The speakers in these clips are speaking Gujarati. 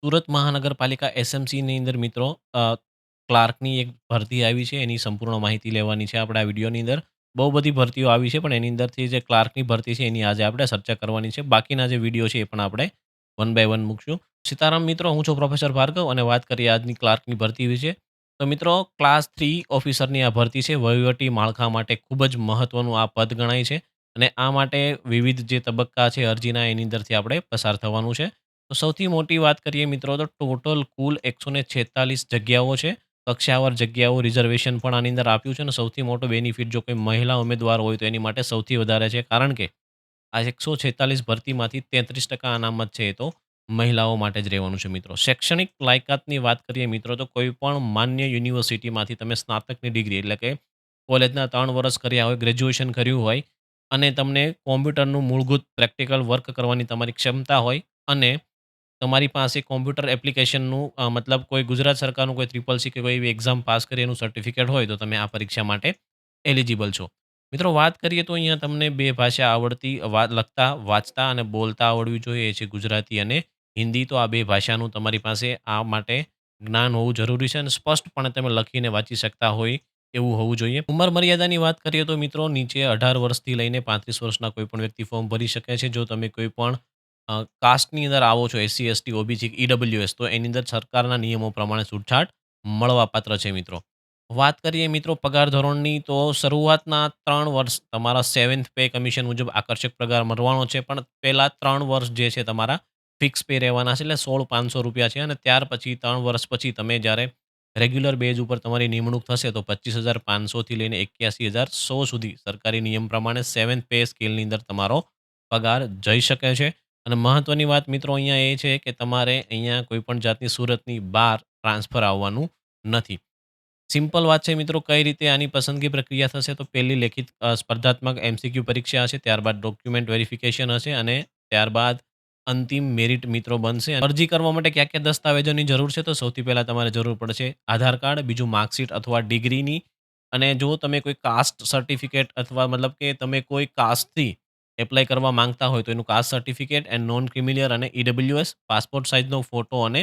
સુરત મહાનગરપાલિકા એસએમસીની અંદર મિત્રો ક્લાર્કની એક ભરતી આવી છે. એની સંપૂર્ણ માહિતી લેવાની છે આપણે આ વિડીયોની અંદર. બહુ બધી ભરતીઓ આવી છે, પણ એની અંદરથી જે ક્લાર્કની ભરતી છે, એની આજે આપણે ચર્ચા કરવાની છે. બાકીના જે વિડીયો છે, એ પણ આપણે વન બાય વન મૂકશું. સીતારામ મિત્રો, હું છું પ્રોફેસર ભાર્ગવ અને વાત કરીએ આજની ક્લાર્કની ભરતી વિશે. તો મિત્રો, ક્લાસ 3 ઓફિસરની આ ભરતી છે. વહીવટી માળખા માટે ખૂબ જ મહત્વનું આ પદ ગણાય છે અને આ માટે વિવિધ જે તબક્કા છે અરજીના, એની અંદરથી આપણે પસાર થવાનું છે. તો સૌથી મોટી વાત કરીએ મિત્રો, તો ટોટલ કુલ 146 જગ્યાઓ છે. કક્ષાવાર જગ્યાઓ રિઝર્વેશન પણ આની અંદર આપ્યું છે અને સૌથી મોટો બેનિફિટ જો કોઈ મહિલા ઉમેદવાર હોય તો એની માટે સૌથી વધારે છે. કારણ કે આ 146 ભરતીમાંથી 33% અનામત છે, એ તો મહિલાઓ માટે જ રહેવાનું છે મિત્રો. શૈક્ષણિક લાયકાતની વાત કરીએ મિત્રો, તો કોઈ પણ માન્ય યુનિવર્સિટીમાંથી તમે સ્નાતકની ડિગ્રી એટલે કે કોલેજના 3 વર્ષ કર્યા હોય, ગ્રેજ્યુએશન કર્યું હોય અને તમને કોમ્પ્યુટરનું મૂળભૂત પ્રેક્ટિકલ વર્ક કરવાની તમારી ક્ષમતા હોય અને તમારી પાસે કોમ્પ્યુટર એપ્લિકેશનનું મતલબ કોઈ ગુજરાત સરકારનું કોઈ ત્રિપલ સી કે કોઈ એવી એક્ઝામ પાસ કરી એનું સર્ટિફિકેટ હોય, તો તમે આ પરીક્ષા માટે એલિજિબલ છો. મિત્રો, વાત કરીએ તો અહીંયા તમને 2 ભાષા આવડતી લખતા, વાંચતા અને બોલતા આવડવી જોઈએ. એ છે ગુજરાતી અને હિન્દી. તો આ 2 ભાષાનું તમારી પાસે આ માટે જ્ઞાન હોવું જરૂરી છે અને સ્પષ્ટપણે તમે લખીને વાંચી શકતા હોય એવું હોવું જોઈએ. ઉંમર મર્યાદાની વાત કરીએ તો મિત્રો, નીચે 18 વર્ષથી લઈને 35 વર્ષના કોઈ પણ વ્યક્તિ ફોર્મ ભરી શકે છે. જો તમે કોઈ પણ કાસ્ટની અંદર આવો છો, એસસી, એસટી, ઓબીસી, ઈડબ્લ્યુએસ, તો એની અંદર સરકારના નિયમો પ્રમાણે છૂટછાટ મળવાપાત્ર છે મિત્રો. વાત કરીએ મિત્રો પગાર ધોરણની, તો શરૂઆતના 3 વર્ષ તમારા 7th પે કમિશન મુજબ આકર્ષક પગાર મળવાનો છે, પણ પહેલા 3 વર્ષ જે છે તમારા ફિક્સ પે રહેવાના છે, એટલે ₹16,500 છે અને ત્યાર પછી 3 વર્ષ પછી તમે જ્યારે રેગ્યુલર બેઝ ઉપર તમારી નિમણૂક થશે, તો 25,500 થી લઈને 81,100 સુધી સરકારી નિયમ પ્રમાણે 7th પે સ્કેલની અંદર તમારો પગાર જઈ શકે છે. અને મહત્વની વાત મિત્રો અહીંયા એ છે કે તમારે અહીંયા કોઈપણ જાતની સુરતની બહાર ટ્રાન્સફર આવવાનું નથી. સિમ્પલ વાત છે મિત્રો, કઈ રીતે આની પસંદગી પ્રક્રિયા થશે, તો પહેલી લેખિત સ્પર્ધાત્મક એમસીક્યુ પરીક્ષા હશે, ત્યારબાદ ડોક્યુમેન્ટ વેરિફિકેશન હશે અને ત્યારબાદ અંતિમ મેરિટ મિત્રો બનશે. અરજી કરવા માટે કયા કયા દસ્તાવેજોની જરૂર છે, તો સૌથી પહેલાં તમારે જરૂર પડશે આધાર કાર્ડ, બીજું માર્કશીટ અથવા ડિગ્રીની, અને જો તમે કોઈ કાસ્ટ સર્ટિફિકેટ અથવા મતલબ કે તમે કોઈ કાસ્ટથી એપ્લાય કરવા માંગતા હોય, તો એનું caste certificate and non creamy layer અને ઈડબ્લ્યુએસ, પાસપોર્ટ સાઇઝનો ફોટો અને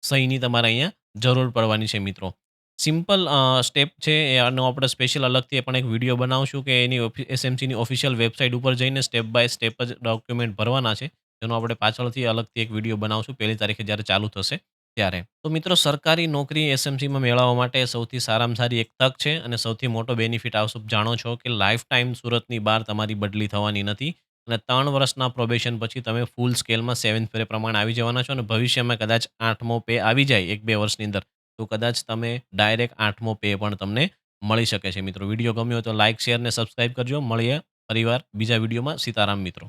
સહીની તમારે અહીંયા જરૂર પડવાની છે મિત્રો. સિમ્પલ સ્ટેપ છે આનો આપણે સ્પેશિયલ અલગથી પણ એક વિડીયો બનાવશું કે એની એસએમસીની ઓફિશિયલ વેબસાઇટ ઉપર જઈને સ્ટેપ બાય સ્ટેપ જ ડોક્યુમેન્ટ ભરવાના છે. જેનો આપણે પાછળથી અલગથી એક વિડીયો બનાવશું 1લી તારીખે જ્યારે ચાલુ થશે ત્યારે. તો મિત્રો, સરકારી નોકરી એસએમસીમાં મેળવવા માટે સૌથી સારામાં સારી એક તક છે અને સૌથી મોટો બેનિફિટ આપ જાણો છો કે લાઈફ ટાઈમ સુરતની બહાર તમારી બદલી થવાની નથી અને 3 વર્ષના પ્રોબેશન પછી તમે ફૂલ સ્કેલમાં 7th પે પ્રમાણે આવી જવાના છો અને ભવિષ્યમાં કદાચ 8મો પે આવી જાય 1-2 વર્ષની અંદર, તો કદાચ તમે ડાયરેક્ટ 8મો પે પણ તમને મળી શકે છે મિત્રો. વિડીયો ગમ્યો હોય તો લાઇક, શેર અને સબસ્ક્રાઇબ કરજો. મળીએ ફરીવાર બીજા વિડીયોમાં. સીતારામ મિત્રો.